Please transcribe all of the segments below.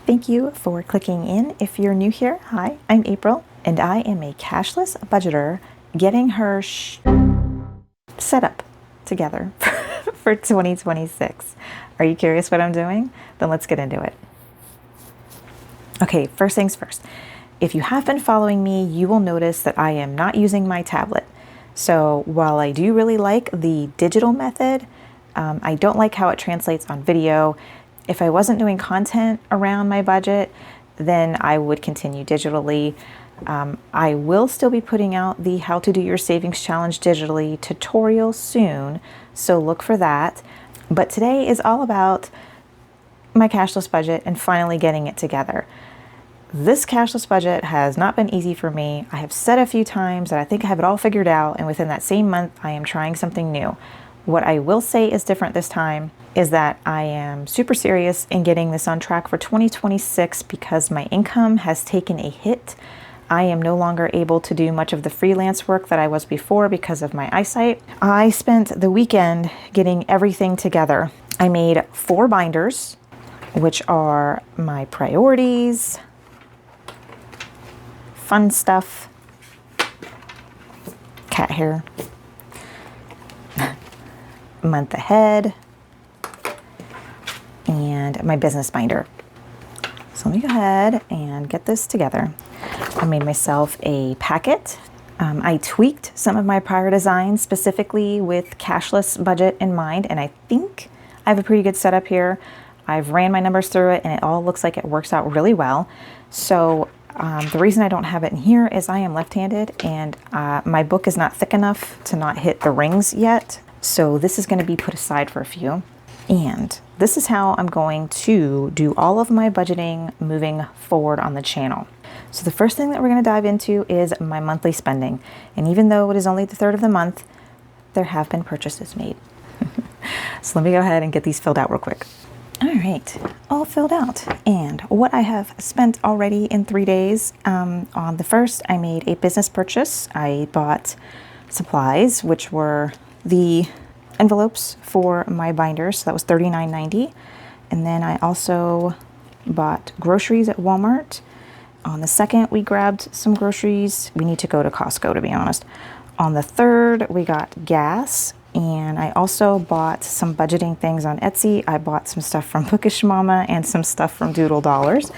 Thank you for clicking in. If you're new here, hi, I'm April, and I am a cashless budgeter getting her set up together for 2026. Are you curious what I'm doing? Then let's get into it. Okay, first things first. If you have been following me, you will notice that I am not using my tablet. So while I do really like the digital method, I don't like how it translates on video. If I wasn't doing content around my budget, then I would continue digitally. I will still be putting out the How to Do Your Savings Challenge digitally tutorial soon, so look for that. But today is all about my cashless budget and finally getting it together. This cashless budget has not been easy for me. I have said a few times that I think I have it all figured out, and within that same month, I am trying something new. What I will say is different this time is that I am super serious in getting this on track for 2026 because my income has taken a hit. I am no longer able to do much of the freelance work that I was before because of my eyesight. I spent the weekend getting everything together. I made 4 binders, which are my priorities, fun stuff, cat hair, month ahead, and my business binder. So let me go ahead and get this together. I made myself a packet. I tweaked some of my prior designs specifically with cashless budget in mind, and I think I have a pretty good setup here. I've ran my numbers through it and it all looks like it works out really well. So the reason I don't have it in here is I am left-handed and my book is not thick enough to not hit the rings yet. So this is going to be put aside for a few. And this is how I'm going to do all of my budgeting moving forward on the channel. So the first thing that we're going to dive into is my monthly spending. And even though it is only the 3rd of the month, there have been purchases made. So let me go ahead and get these filled out real quick. All right, all filled out. And what I have spent already in 3 days, on the 1st, I made a business purchase. I bought supplies, which were the envelopes for my binders. So that was $39.90. And then I also bought groceries at Walmart. On the 2nd, we grabbed some groceries. We need to go to Costco, to be honest. On the 3rd, we got gas. And I also bought some budgeting things on Etsy. I bought some stuff from Bookish Mama and some stuff from Doodle Dollars.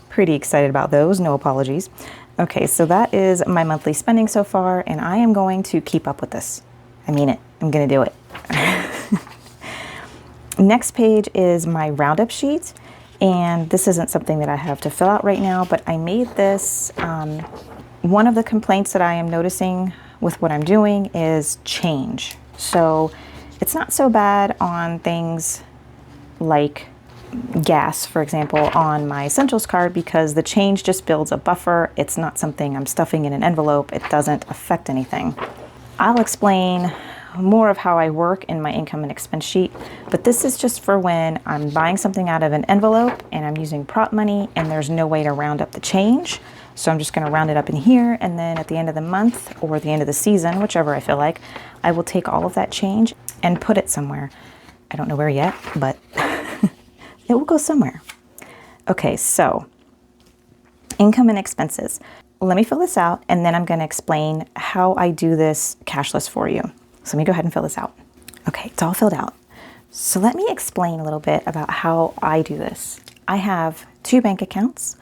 Pretty excited about those, no apologies. Okay, so that is my monthly spending so far, and I am going to keep up with this. I mean it, I'm gonna do it. Next page is my roundup sheet, and this isn't something that I have to fill out right now, but I made this. One of the complaints that I am noticing with what I'm doing is change. So it's not so bad on things like gas, for example, on my essentials card because the change just builds a buffer. It's not something I'm stuffing in an envelope. It doesn't affect anything. I'll explain more of how I work in my income and expense sheet, but this is just for when I'm buying something out of an envelope and I'm using prop money and there's no way to round up the change. So I'm just going to round it up in here, and then at the end of the month or the end of the season, whichever I feel like, I will take all of that change and put it somewhere. I don't know where yet, but it will go somewhere. Okay, so income and expenses. Let me fill this out, and then I'm going to explain how I do this cashless for you. So let me go ahead and fill this out. Okay, it's all filled out. So let me explain a little bit about how I do this. I have 2 bank accounts.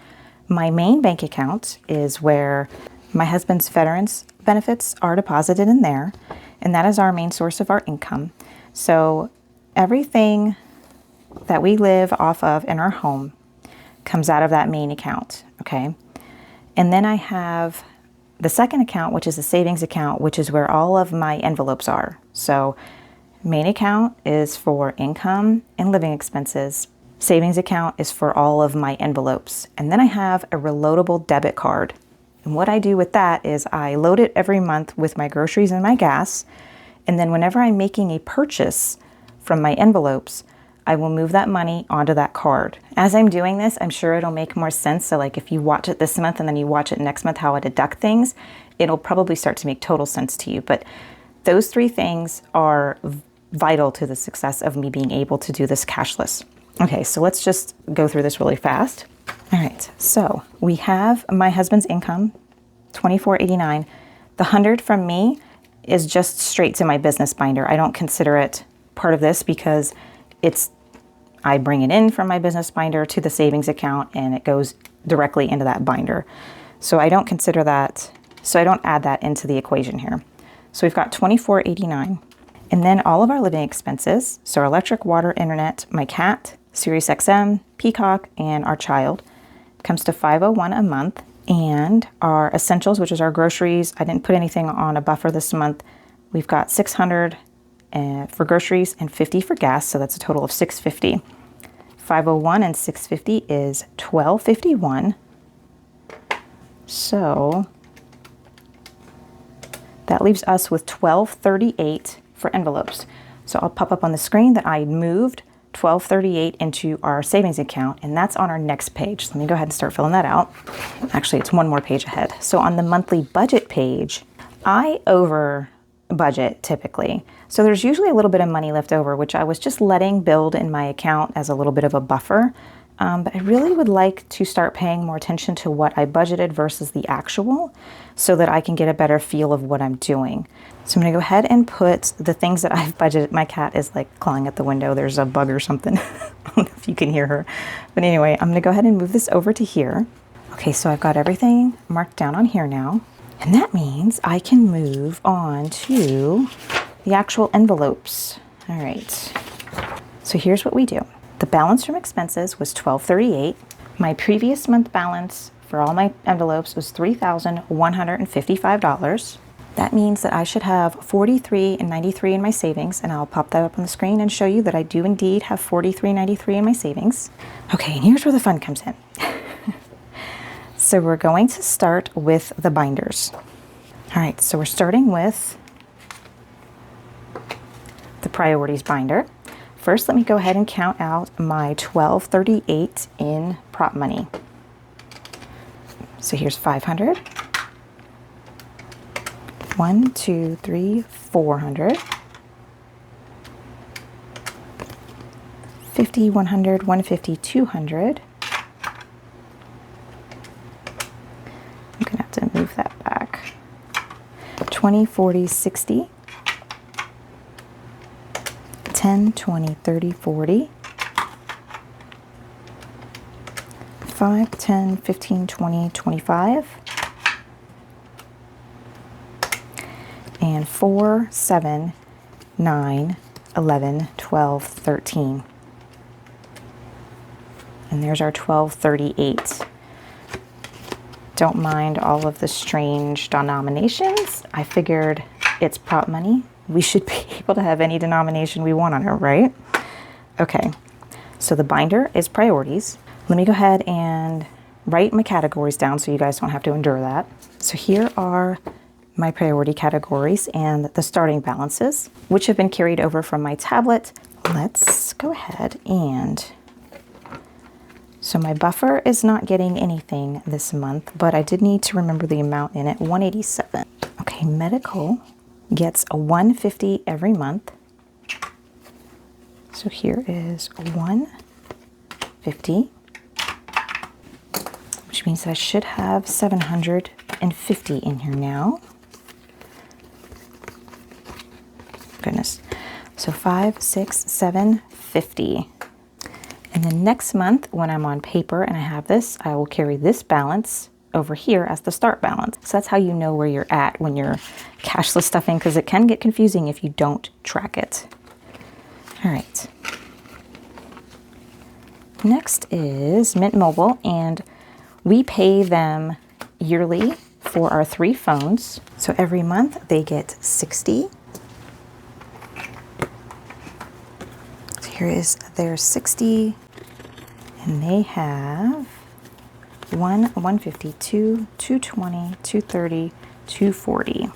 My main bank account is where my husband's veterans benefits are deposited in there, and that is our main source of our income. So everything that we live off of in our home comes out of that main account, okay? And then I have the second account, which is a savings account, which is where all of my envelopes are. So main account is for income and living expenses. Savings account is for all of my envelopes. And then I have a reloadable debit card. And what I do with that is I load it every month with my groceries and my gas. And then whenever I'm making a purchase from my envelopes, I will move that money onto that card. As I'm doing this, I'm sure it'll make more sense. So like if you watch it this month and then you watch it next month, how I deduct things, it'll probably start to make total sense to you. But those 3 things are vital to the success of me being able to do this cashless. Okay, so let's just go through this really fast. All right, so we have my husband's income, $24.89. The 100 from me is just straight to my business binder. I don't consider it part of this because I bring it in from my business binder to the savings account and it goes directly into that binder. So I don't consider that, so I don't add that into the equation here. So we've got $24.89. And then all of our living expenses, so our electric, water, internet, my cat, Sirius XM, Peacock, and our child, comes to $501 a month. And our essentials, which is our groceries, I didn't put anything on a buffer this month. We've got $600 for groceries and $50 for gas, so that's a total of $650. $501 and $650 is $1251. So that leaves us with $1238 for envelopes. So I'll pop up on the screen that I moved $1238 into our savings account, and that's on our next page. Let me go ahead and start filling that out. Actually, it's one more page ahead. So on the monthly budget page, I over budget typically. So there's usually a little bit of money left over, which I was just letting build in my account as a little bit of a buffer. But I really would like to start paying more attention to what I budgeted versus the actual so that I can get a better feel of what I'm doing. So I'm gonna go ahead and put the things that I've budgeted. My cat is like clawing at the window. There's a bug or something. I don't know if you can hear her. But anyway, I'm gonna go ahead and move this over to here. Okay, so I've got everything marked down on here now. And that means I can move on to the actual envelopes. All right, so here's what we do. The balance from expenses was $1238. My previous month balance for all my envelopes was $3,155. That means that I should have $43.93 in my savings, and I'll pop that up on the screen and show you that I do indeed have $43.93 in my savings. Okay, and here's where the fun comes in. So we're going to start with the binders. All right, so we're starting with the priorities binder. First, let me go ahead and count out my $1238 in prop money. So here's 500. 1, 2, 3, 400. 50, 100, 150, 200. I'm gonna have to move that back. 20, 40, 60. 10, 20, 30, 40. 5, 10, 15, 20, 25. And 4, 7, 9, 11, 12, 13. And there's our 1238. Don't mind all of the strange denominations. I figured it's prop money. We should be able to have any denomination we want on it, right? Okay, so the binder is priorities. Let me go ahead and write my categories down so you guys don't have to endure that. So here are my priority categories and the starting balances, which have been carried over from my tablet. Let's go ahead and, so my buffer is not getting anything this month, but I did need to remember the amount in it, 187. Okay, medical gets a 150 every month. So here is 150, which means that I should have 750 in here now. Goodness. So 5, 6, 7, 50. And then next month, when I'm on paper and I have this, I will carry this balance over here as the start balance. So that's how you know where you're at when you're cashless stuffing, because it can get confusing if you don't track it. All right. Next is Mint Mobile, and we pay them yearly for our 3 phones. So every month they get 60. So here is their 60, and they have 150, 2, 220, 230, 240.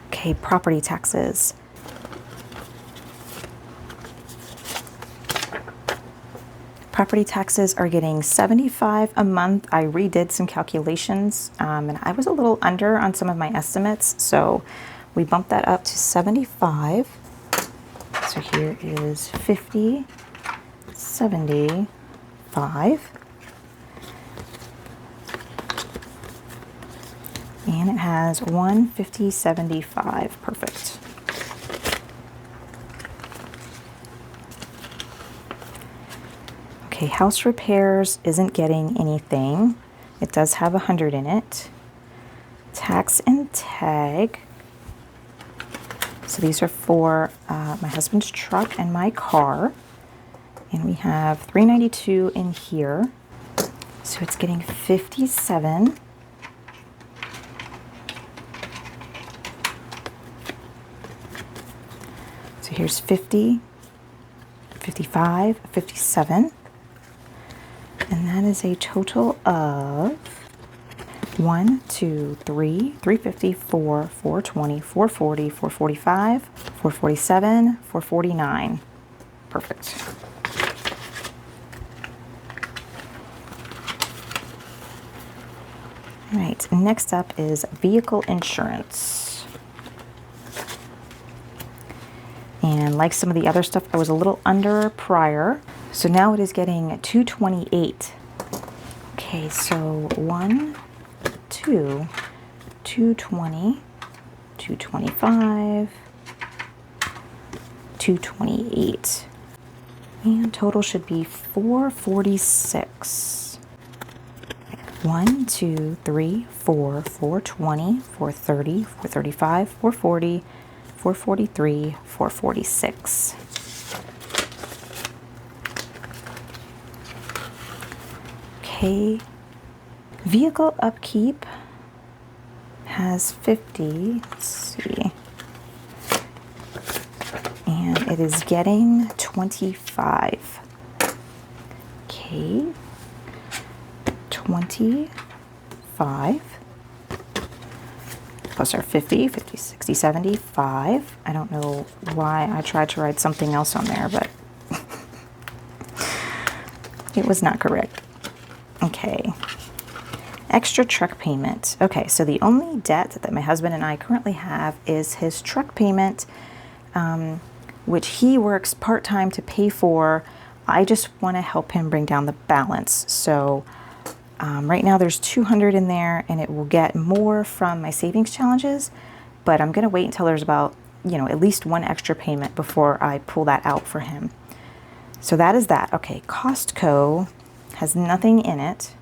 Okay, property taxes. Property taxes are getting $75 a month. I redid some calculations and I was a little under on some of my estimates, so we bumped that up to $75. So here is 50, 75, and it has 150.75. Perfect. Okay, house repairs isn't getting anything. It does have 100 in it. Tax and tag. So these are for my husband's truck and my car. And we have 392 in here. So it's getting 57. So here's 50, 55, 57. And that is a total of 1, 2, 3, 350, 4, 420, 440, 445, 447, 449. Perfect. All right, next up is vehicle insurance. And like some of the other stuff, I was a little under prior. So now it is getting 228. Okay, so 1, 2, 220, 225, 228. And total should be 446. 1, 2, 3, 4, 420, 430, 435, 440, 443, 446. Okay, vehicle upkeep has 50, let's see, and it is getting 25. Okay, 25 plus our 50, 50, 60, 75. I don't know why I tried to write something else on there, but it was not correct. Okay, extra truck payment. Okay, so the only debt that my husband and I currently have is his truck payment, which he works part-time to pay for. I just want to help him bring down the balance. So right now there's 200 in there, and it will get more from my savings challenges, but I'm going to wait until there's about, at least one extra payment before I pull that out for him. So that is that. Okay, Costco has nothing in it.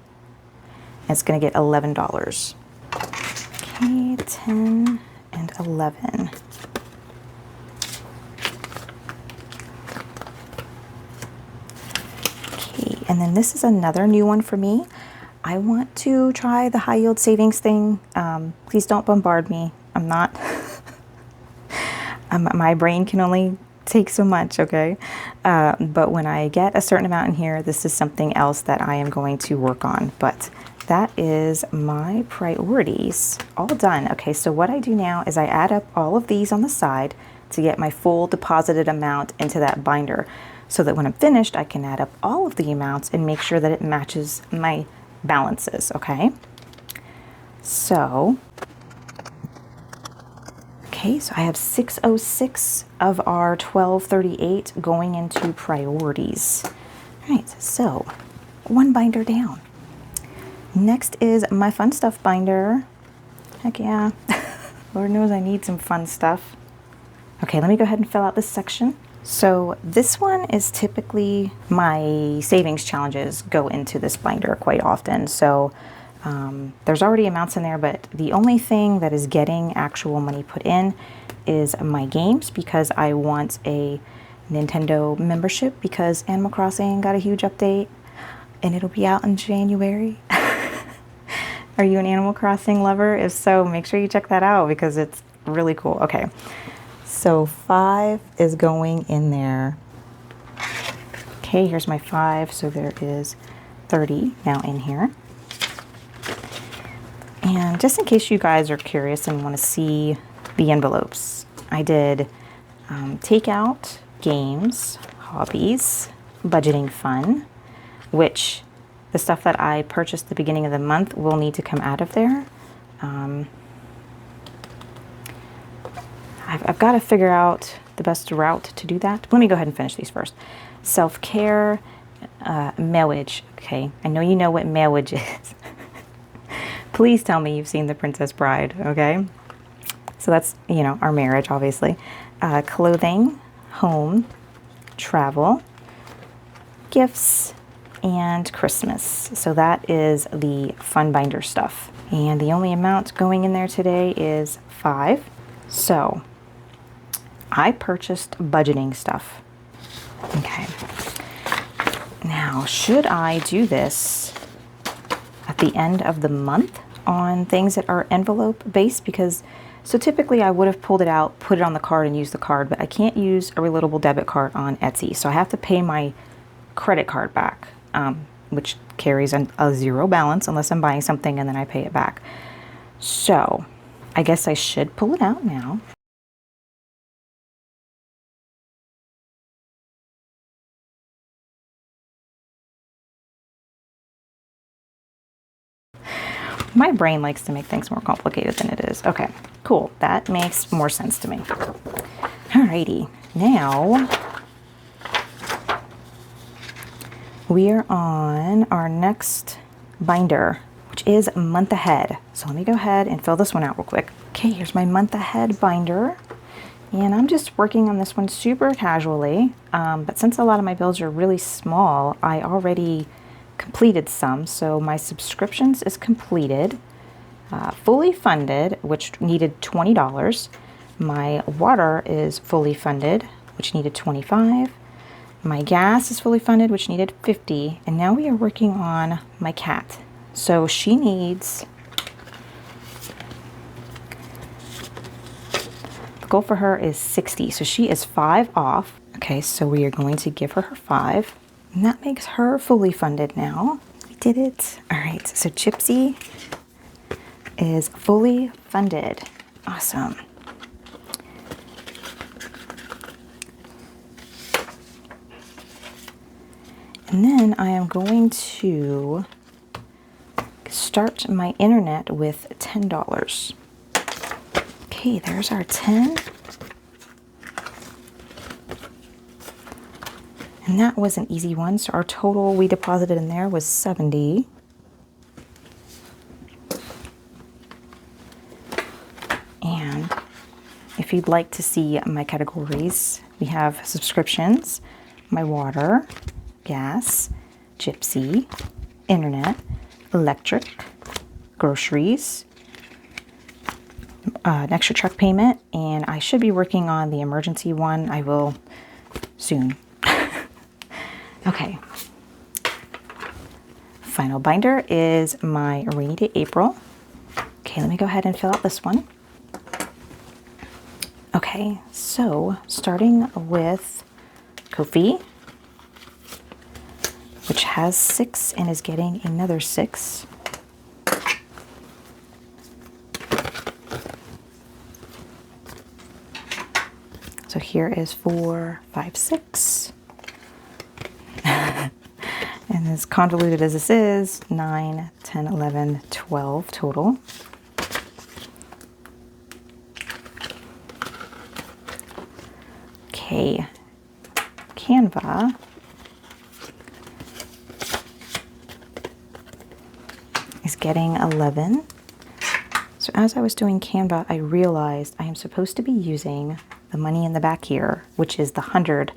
It's going to get $11. Okay, 10 and 11. Okay, and then this is another new one for me. I want to try the high yield savings thing. Please don't bombard me. I'm not, my brain can only take so much, okay? But when I get a certain amount in here, this is something else that I am going to work on. But that is my priorities all done. Okay, so what I do now is I add up all of these on the side to get my full deposited amount into that binder, so that when I'm finished, I can add up all of the amounts and make sure that it matches my balances, okay? So I have 606 of our 1238 going into priorities. All right, so one binder down. Next is my fun stuff binder. Heck yeah. Lord knows I need some fun stuff. Okay, let me go ahead and fill out this section. So this one is typically my savings challenges go into this binder quite often. So there's already amounts in there, but the only thing that is getting actual money put in is my games, because I want a Nintendo membership because Animal Crossing got a huge update and it'll be out in January. Are you an Animal Crossing lover? If so, make sure you check that out because it's really cool. Okay, so 5 is going in there. Okay, here's my 5, so there is 30 now in here. And just in case you guys are curious and want to see the envelopes, I did takeout, games, hobbies, budgeting fun, which the stuff that I purchased at the beginning of the month will need to come out of there. I've got to figure out the best route to do that. Let me go ahead and finish these first. Self-care, marriage. Okay, I know you know what marriage is. Please tell me you've seen The Princess Bride, okay? So that's, you know, our marriage, obviously. Clothing, home, travel, gifts, and Christmas. So that is the fun binder stuff. And the only amount going in there today is $5. So I purchased budgeting stuff. Okay. Now, should I do this at the end of the month on things that are envelope based? Because so typically I would have pulled it out, put it on the card and used the card, but I can't use a reloadable debit card on Etsy. So I have to pay my credit card back, which carries a zero balance unless I'm buying something and then I pay it back. So I guess I should pull it out now. My brain likes to make things more complicated than it is. Okay, cool. That makes more sense to me. Alrighty, now we are on our next binder, which is month ahead. So let me go ahead and fill this one out real quick. Okay, here's my month ahead binder. And I'm just working on this one super casually. But since a lot of my bills are really small, I already completed some. So my subscriptions is completed, fully funded, which needed $20. My water is fully funded, which needed $25. My gas is fully funded, which needed $50. And now we are working on my cat. So she needs, the goal for her is $60. So she is $5 off. Okay, so we are going to give her $5. And that makes her fully funded now. We did it. All right, so Gypsy is fully funded. Awesome. And then I am going to start my internet with $10. Okay, there's our 10. And that was an easy one. So our total we deposited in there was $70. And if you'd like to see my categories, we have subscriptions, my water, gas, Gypsy, internet, electric, groceries, an extra truck payment, and I should be working on the emergency one. I will soon. Okay. Final binder is my rainy day April. Okay, let me go ahead and fill out this one. Okay, so starting with Kofi, which has 6 and is getting another 6. So here is 4, 5, 6. And as convoluted as this is, 9, 10, 11, 12 total. Okay, Canva is getting 11. So as I was doing Canva, I realized I am supposed to be using the money in the back here, which is the 100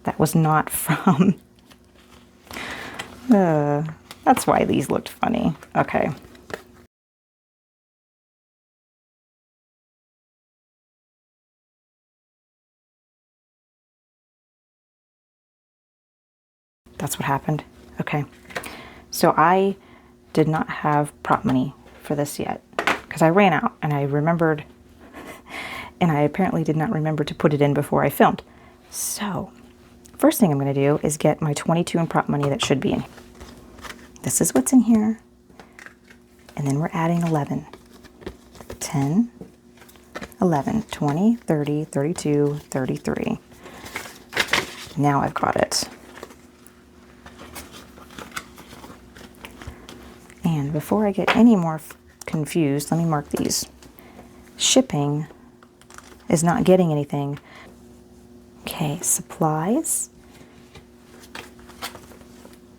that was not from. That's why these looked funny. Okay. That's what happened. Okay. So I did not have prop money for this yet because I ran out and I remembered, and I apparently did not remember to put it in before I filmed. So first thing I'm going to do is get my 22 in prop money that should be in here. This is what's in here. And then we're adding 11. 10, 11, 20, 30, 32, 33. Now I've got it. before I get any more confused, let me mark these. Shipping is not getting anything. Okay, supplies.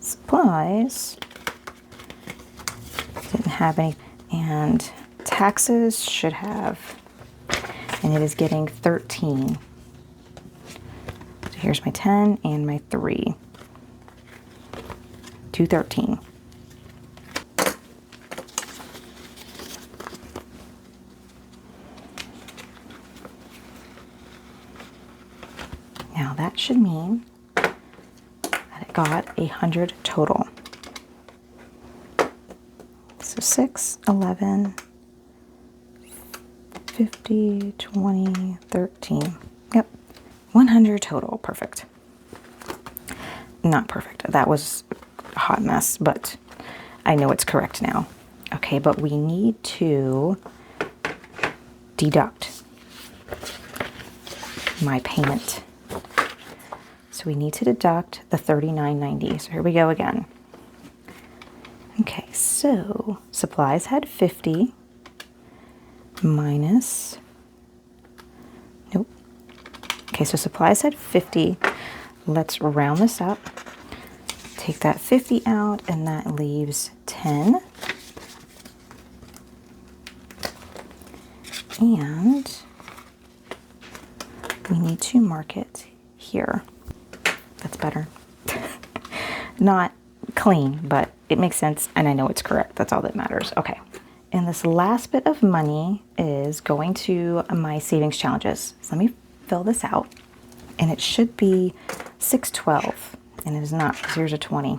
Supplies didn't have any, and taxes should have, and it is getting 13. So here's my 10 and my 3. 213. Now that should mean that it got 100 total. So 6, 11, 50, 20, 13. Yep, 100 total. Perfect. Not perfect. That was a hot mess, but I know it's correct now. Okay, but we need to deduct my payment. So we need to deduct the $39.90. So here we go again. Okay, so supplies had 50 minus, nope. Okay, so supplies had 50. Let's round this up. Take that 50 out, and that leaves 10. And we need to mark it here. That's better. Not clean, but it makes sense, and I know it's correct. That's all that matters. Okay. And this last bit of money is going to my savings challenges. So let me fill this out. And it should be $6.12, and it is not, because here's a 20.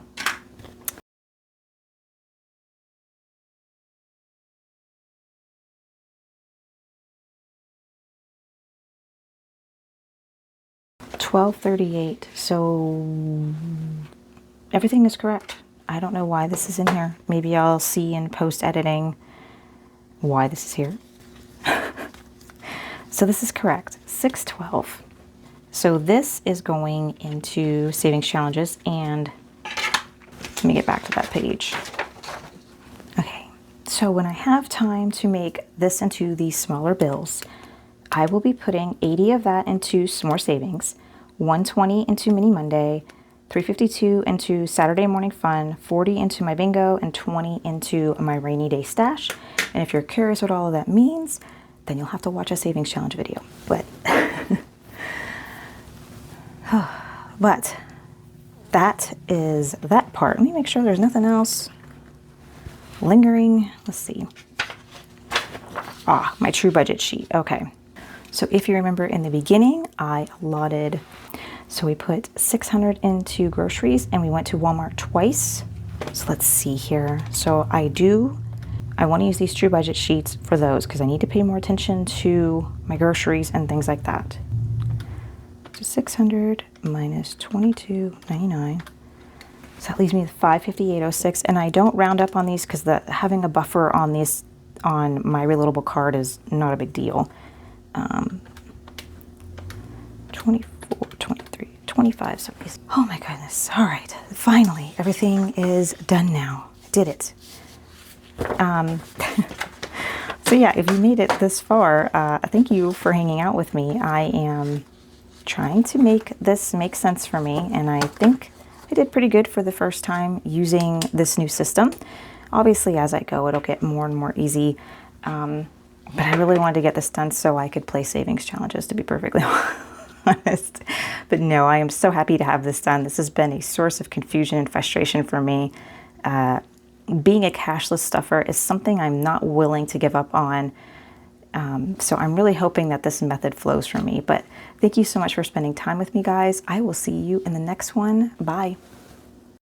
$12.38. So everything is correct. I don't know why this is in here. Maybe I'll see in post editing why this is here. So this is correct. $6.12. So this is going into savings challenges, and let me get back to that page. Okay, so when I have time to make this into these smaller bills, I will be putting 80 of that into some more savings, 120 into Mini Monday, 352 into Saturday morning fun, 40 into my bingo, and 20 into my rainy day stash. And if you're curious what all of that means, then you'll have to watch a savings challenge video. But that is that part. Let me make sure there's nothing else lingering. Let's see. My true budget sheet. Okay. So if you remember in the beginning, I allotted, so we put 600 into groceries, and we went to Walmart twice. So let's see here. So I want to use these true budget sheets for those, because I need to pay more attention to my groceries and things like that. So 600 minus 22.99. So that leaves me with 558.06, and I don't round up on these because having a buffer on these on my reloadable card is not a big deal. 24, 23, 25. So oh my goodness! All right, finally everything is done now. I did it. So yeah, if you made it this far, thank you for hanging out with me. I am trying to make this make sense for me, and I think I did pretty good for the first time using this new system. Obviously, as I go, it'll get more and more easy, but I really wanted to get this done so I could play savings challenges, to be perfectly honest. But no, I am so happy to have this done. This has been a source of confusion and frustration for me. Being a cashless stuffer is something I'm not willing to give up on. So I'm really hoping that this method flows for me. But thank you so much for spending time with me, guys. I will see you in the next one. Bye.